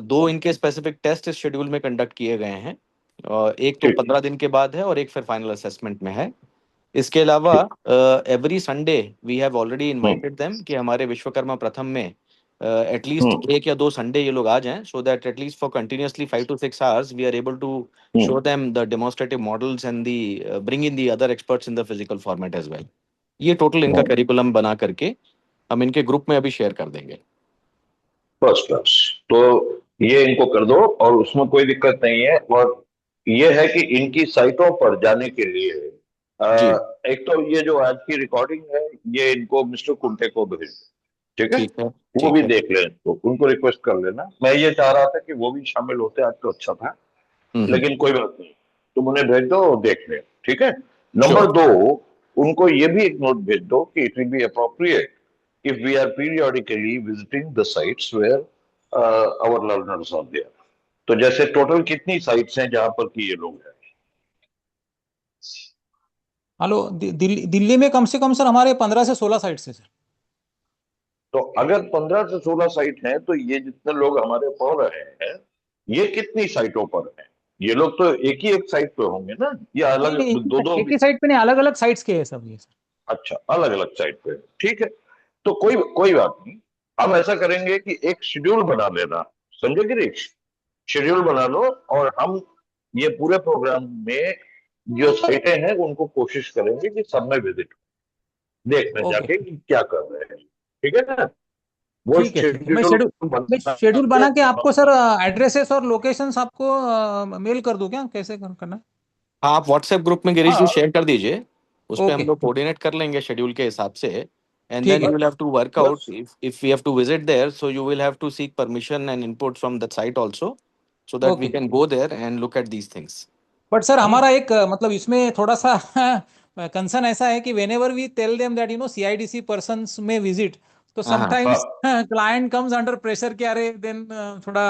2 इनके स्पेसिफिक टेस्ट इस शेड्यूल में कंडक्ट किए गए हैं। एक तो ठीक। 15 दिन के बाद है और एक फिर फाइनल असेसमेंट में है। इसके अलावा ठीक। Every Sunday we have already hmm, invited them कि हमारे विश्वकर्मा प्रथम में एटलीस्ट हम्म, 1 या 2 संडे ये लोग आ जाएं, so that at least for continuously 5 to 6 hours we are able to hmm, show them the demonstrative models and the bring in the other experts in the physical format as well. ये total इनका हम्म। Curriculum बना करके हम इनके group में अभी share कर देंगे। First class. तो ये इनको कर दो, और उसमें कोई दिक्कत नहीं है। और ये है कि इनकी साइटों पर जाने के लिए जी एक तो ये जो आज की रिकॉर्डिंग है, ये इनको मिस्टर कुंटे को भेज दो, ठीक है? ठीक है। वो भी ठीक है। देख लें, तो उनको रिक्वेस्ट कर लेना। मैं ये चाह रहा था कि वो भी शामिल होते, आज तो अच्छा था, हम्म। लेकिन कोई बात नहीं, तुम उन्हें भेज दो, देख लें, ठीक है? श्योर। नंबर 2, उनको ये भी एक नोट भेज दो कि it will be appropriate if we are periodically visiting the sites where our learners are there. तो जैसे टोटल कितनी साइट्स हैं जहां पर कि ये लोग हैं? हेलो, दिल्ली में कम से कम सर हमारे 15 से 16 साइट से सर। तो अगर 15 से 16 साइट हैं, तो ये जितने लोग हमारे पढ़ रहे हैं, ये कितनी साइटों पर हैं? ये लोग तो एक ही एक साइट पे होंगे ना, या नहीं अलग नहीं, दो दो? एक ही साइट पे नहीं, अलग अलग साइट्स के है सब ये सर। अच्छा, अलग अलग साइट पे, ठीक है। तो कोई कोई बात नहीं, हम ऐसा करेंगे कि एक शेड्यूल बना लेना, समझे गिरीश? शेड्यूल बना लो, और हम ये पूरे प्रोग्राम में जो साइटें हैं उनको कोशिश करेंगे कि सब में विजिट देखने ओके, जाके कि क्या कर रहे हैं, ठीक है ना? वो ठीक है ठीक है। शेड्यूल मैं शेड्यूल बना के आपको सर एड्रेसेस और लोकेशंस आपको मेल कर दूं क्या, कैसे करना है? हाँ, आप व्हाट्सएप ग्रुप में गिरीश जी हाँ, शेयर कर दीजिए। उस पे हम Okay. लोग कोऑर्डिनेट कर लेंगे शेड्यूल के हिसाब से, एंड ठीक देन है। You will have to work out बस if we have to visit there, so you will have to seek permission and input from that site also, so that we Okay. can go there and look at these things. But sir हमारा एक मतलब इसमें थोड़ा सा concern ऐसा है कि whenever we tell them that CIDC persons में विजिट, तो हाँ sometimes client comes under pressure कि अरे देन थोड़ा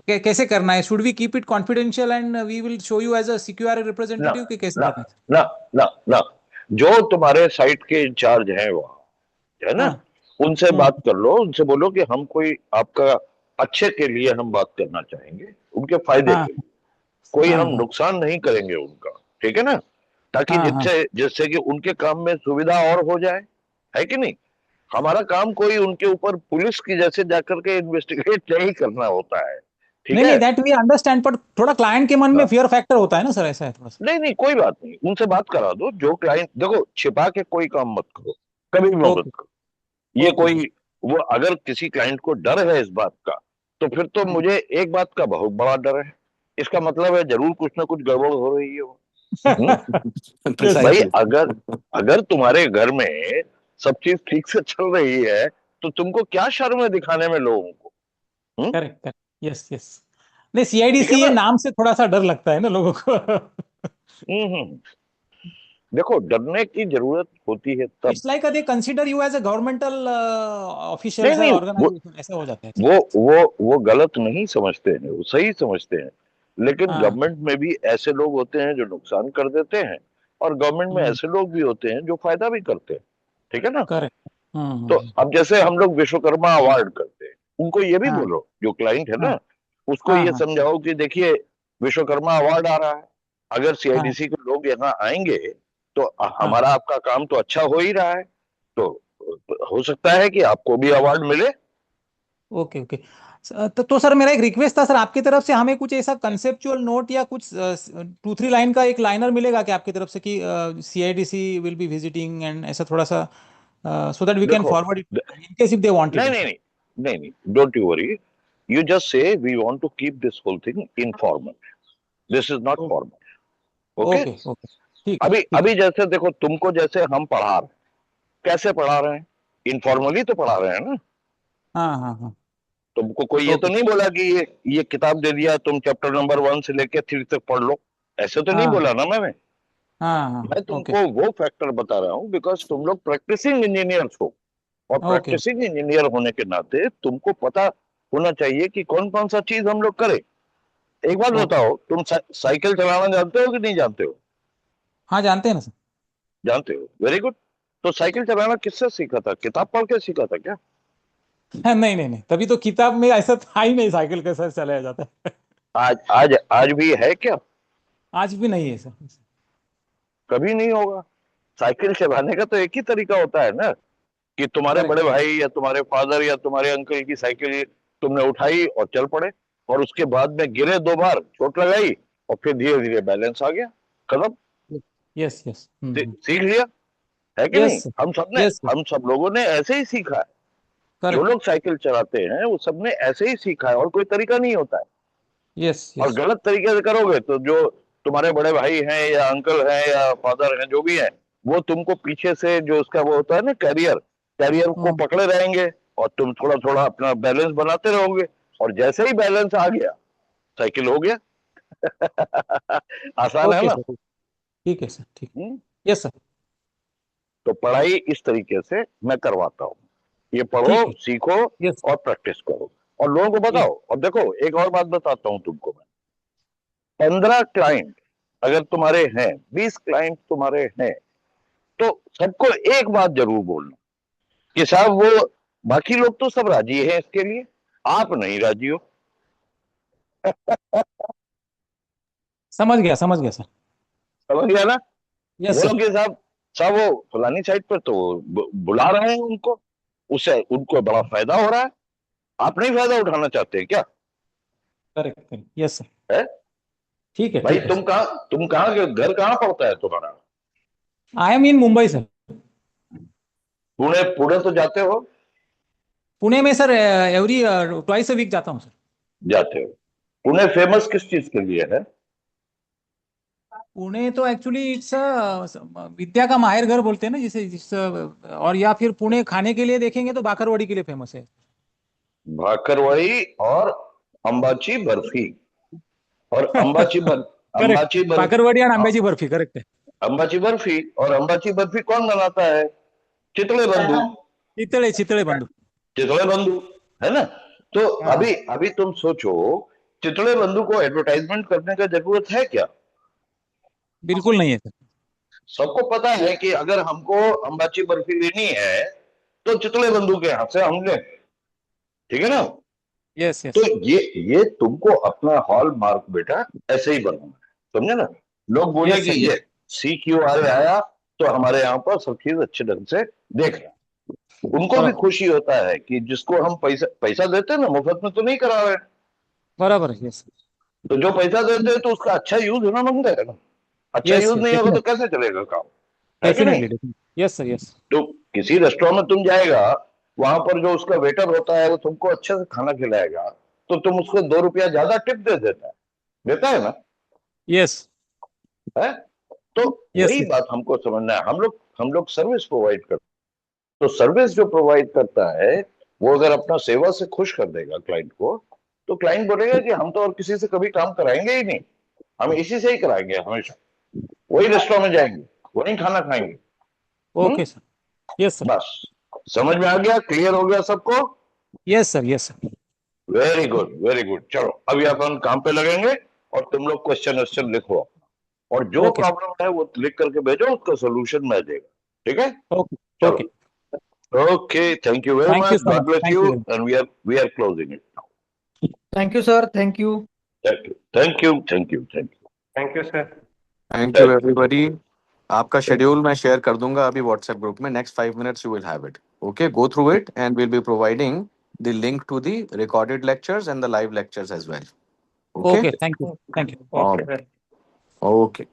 कैसे करना है, should we keep it confidential and we will show you as a secure ना रिप्रेजेंटेटिव कि कैसे ना करना है? ना ना ना जो तुम्हारे साइट के इंचार्ज हैं वहाँ, है ना, हाँ। उनसे बात कर लो, उनसे बोलो कि हम कोई आपका अच्छे के लिए हम बात करना चाहेंगे, उनके फायदे हाँ के लिए, कोई हाँ हम नुकसान नहीं करेंगे उनका, ठीक है ना, ताकि हाँ हाँ जिससे कि उनके काम में सुविधा और हो जाए, है कि नहीं। हमारा काम कोई उनके ऊपर पुलिस की जैसे जाकर के इन्वेस्टिगेट नहीं करना होता है, ठीक नहीं है। नहीं, दैट वी अंडरस्टैंड, पर थोड़ा क्लाइंट के मन में फियर फैक्टर होता है ना सर, ऐसा है थोड़ा सा। नहीं नहीं कोई बात नहीं, उनसे बात करा दो। जो क्लाइंट, देखो छिपा के कोई काम मत करो, कभी भी मत ओके करो। ये ओके कोई, वो अगर किसी क्लाइंट को डर है इस बात का, तो फिर तो मुझे एक बात का बहुत बड़ा डर है, इसका मतलब है जरूर कुछ ना कुछ गड़बड़ हो रही है वो। भाई Precisely. अगर अगर तुम्हारे घर में सब चीज ठीक से चल रही है, तो तुमको क्या शर्म है दिखाने में लोगों को? Correct correct, yes yes. नहीं, ठीक है CIDC ये ना। नाम से थोड़ा सा डर लगता है ना लोगों को। हम्म। देखो डरने की जरूरत होती है तब। It's like they consider you as a governmental नहीं ऑफिशियल्स नहीं, ऑर्गेनाइजेशन, ऐसा हो जाता है। वो गलत नहीं समझते हैं, वो सही समझते हैं, लेकिन हाँ। गवर्नमेंट में भी ऐसे लोग होते हैं जो नुकसान कर देते हैं, और गवर्नमेंट में ऐसे लोग भी होते हैं जो फायदा भी करते हैं, ठीक है ना। करेक्ट। तो अब जैसे हम लोग विश्वकर्मा अवार्ड करते हैं, उनको ये भी हाँ बोलो, जो क्लाइंट है हाँ ना, उसको हाँ ये हाँ समझाओ कि देखिए विश्वकर्मा अवार्ड आ रहा है, अगर हाँ। CIDC के लोग यहाँ आएंगे तो हाँ हमारा आपका काम तो अच्छा हो ही रहा है, तो हो सकता है कि आपको भी अवार्ड मिले। Okay okay. तो सर मेरा एक रिक्वेस्ट था सर आपकी तरफ से, हमें कुछ ऐसा कंसेप्चुअल नोट या कुछ 2-3 लाइन का एक लाइनर मिलेगा क्या आपकी तरफ से कि CIDC will be visiting and ऐसा थोड़ा सा, सो दैट वी कैन देखो forward it in case if they want नहीं इट। नहीं नहीं नहीं नहीं, don't you worry, you just say we want to keep this whole thing informal, this is not formal, okay। Okay okay, ठीक है अभी ठीक है। अभी जैसे देखो, तुमको जैसे हम पढ़ा रहे हैं, कैसे पढ़ा रहे हैं, इनफॉर्मली तो पढ़ा रहे हैं ना। हाँ हाँ हाँ। तुमको कोई ये तो ओके। नहीं बोला कि ये किताब दे दिया, तुम चैप्टर नंबर 1 से लेके 3 तक पढ़ लो, ऐसे तो नहीं हाँ बोला ना मैंने। हाँ हाँ। मैं ओके तुमको वो फैक्टर बता रहा हूँ बिकॉज तुम लोग प्रैक्टिसिंग इंजीनियर्स हो, और ओके। प्रैक्टिसिंग इंजीनियर होने के नाते तुमको पता होना चाहिए कि कौन कौन सा चीज हम लोग करें। एक बात ओके। बताओ, तुम साइकिल चलाना जानते हो कि नहीं जानते हो? हाँ जानते हैं ना सर। जानते हो, वेरी गुड। तो साइकिल चलाना किससे सीखा था, किताब पढ़ के सीखा था क्या? नहीं नहीं नहीं, तभी तो किताब में ऐसा था ही नहीं, साइकिल कैसे चलाया जाता है। आज आज आज भी है क्या? आज भी नहीं है सर। कभी नहीं होगा। साइकिल चलाने का तो एक ही तरीका होता है ना, कि तुम्हारे करेक्ट। बड़े भाई या तुम्हारे फादर या तुम्हारे अंकल की साइकिल तुमने उठाई और चल पड़े, और उसके बाद में गिरे 2 बार, चोट लगाई, और फिर धीरे धीरे बैलेंस आ गया, खत्म, यस यस। सीख लिया, है कि नहीं। Yes yes. हम सब लोगों ने ऐसे ही सीखा है, जो करेक्ट। लोग साइकिल चलाते हैं वो सबने ऐसे ही सीखा है, और कोई तरीका नहीं होता है। यस और यस। गलत तरीके से करोगे तो जो तुम्हारे बड़े भाई हैं या अंकल हैं या फादर हैं जो भी है, वो तुमको पीछे से जो उसका वो होता है ना कैरियर, कैरियर को पकड़े रहेंगे, और तुम थोड़ा थोड़ा अपना बैलेंस बनाते रहोगे, और जैसे ही बैलेंस आ गया, साइकिल हो गया। आसान है ओके ना। सर, ठीक है सर, ठीक। हम्म? Yes sir. तो पढ़ाई इस तरीके से मैं करवाता हूँ, ये पढ़ो, ठीक है। सीखो, यस। और प्रैक्टिस करो, और लोगों को बताओ। और देखो एक और बात बताता हूँ तुमको मैं, 15 क्लाइंट अगर तुम्हारे हैं, 20 क्लाइंट तुम्हारे हैं, तो सबको एक बात जरूर बोलना कि साहब वो बाकी लोग तो सब राजी हैं इसके लिए, आप नहीं राजी हो। समझ गया सर। समझ गया ना। यस बोलो सर। कि साहब साहब वो फलानी साइड पर तो बुला रहे हैं उनको, उससे उनको बड़ा फायदा हो रहा है, आप नहीं फायदा उठाना चाहते हैं क्या? Correct correct, yes sir. है ठीक है भाई, ठीक है सर। तुम कहाँ के, घर कहाँ पड़ता है तुम्हारा? I am in Mumbai sir. Pune, Pune तो जाते हो? पुणे में sir every twice a week जाता हूँ सर। जाते हो। पुणे फेमस किस चीज के लिए है? पुणे तो एक्चुअली इट्स विद्या का माहिर घर बोलते हैं ना और या फिर पुणे खाने के लिए देखेंगे तो बाकरवाड़ी के लिए फेमस है। भाकरवड़ी और अंबाची बर्फी और अंबाची करेक्ट, बाकरवाड़ी और अंबाची बर्फी, करेक्ट है। अंबाची बर्फी और अंबाची बर्फी कौन बनाता है? चितले बंधु। चितले बंधु, चितले बंधु, है ना? तो हाँ। अभी तुम सोचो, चितले बंधु को एडवर्टाइजमेंट करने का जरूरत है क्या? बिल्कुल नहीं है सर। सबको पता है कि अगर हमको अंबाची बर्फी लेनी है तो चितले बंधु के हाथ से हम लें, ठीक है ना? यस यस, तो ये तुमको अपना हॉल मार्क बेटा ऐसे ही बनाना है, समझे ना? लोग बोले Yes, कि sir. ये CQR आया तो हमारे यहाँ पर सब चीज अच्छे ढंग से देख रहे हैं। उनको भी बराबर। खुशी होता है कि जिसको हम पैसा देते हैं ना, मुफ्त में तो नहीं करा रहे हैं। बराबर है, यस तो जो पैसा देते हैं तो उसका अच्छा यूज होना मांगता है ना। अच्छा Yes, यूज yes, नहीं होगा तो कैसे चलेगा काम, है कि नहीं? Definitely, yes sir, yes. तो किसी रेस्टोरेंट में तुम जाएगा, वहां पर जो उसका वेटर होता है वो तुमको अच्छे से खाना खिलाएगा, तो तुम उसको 2 रुपया ज्यादा टिप देता है ना? यस है? तो Yes, वही yes. बात हमको समझना है। हम लोग सर्विस प्रोवाइड करते हैं, तो सर्विस जो प्रोवाइड करता है वो अगर अपना सेवा से खुश कर देगा क्लाइंट को, तो क्लाइंट बोलेगा कि हम तो और किसी से कभी काम कराएंगे ही नहीं, हम इसी से ही कराएंगे, हमेशा वही रेस्टोरेंट में जाएंगे, वही खाना खाएंगे। ओके सर, यस सर, बस समझ में आ गया? क्लियर हो गया सबको? Yes sir, yes sir. Very good, very good. चलो अभी अपन काम पे लगेंगे और तुम लोग क्वेश्चन लिखो और जो Okay. प्रॉब्लम है वो लिख करके भेजो, उसका सोल्यूशन मैं देगा, ठीक है? ओके, चलो, okay, okay, thank you very Thank you much, so God much. Bless Thank you, you very much. And we are closing it now. Thank you, sir. Thank you. Thank you. Thank you sir. Thank you everybody. आपका schedule मैं share कर दूंगा अभी WhatsApp group में। Next 5 minutes you will have it. Okay, go through it and we'll be providing the link to the recorded lectures and the live lectures as well. Okay? Okay, thank you, thank you. Okay sir. Okay.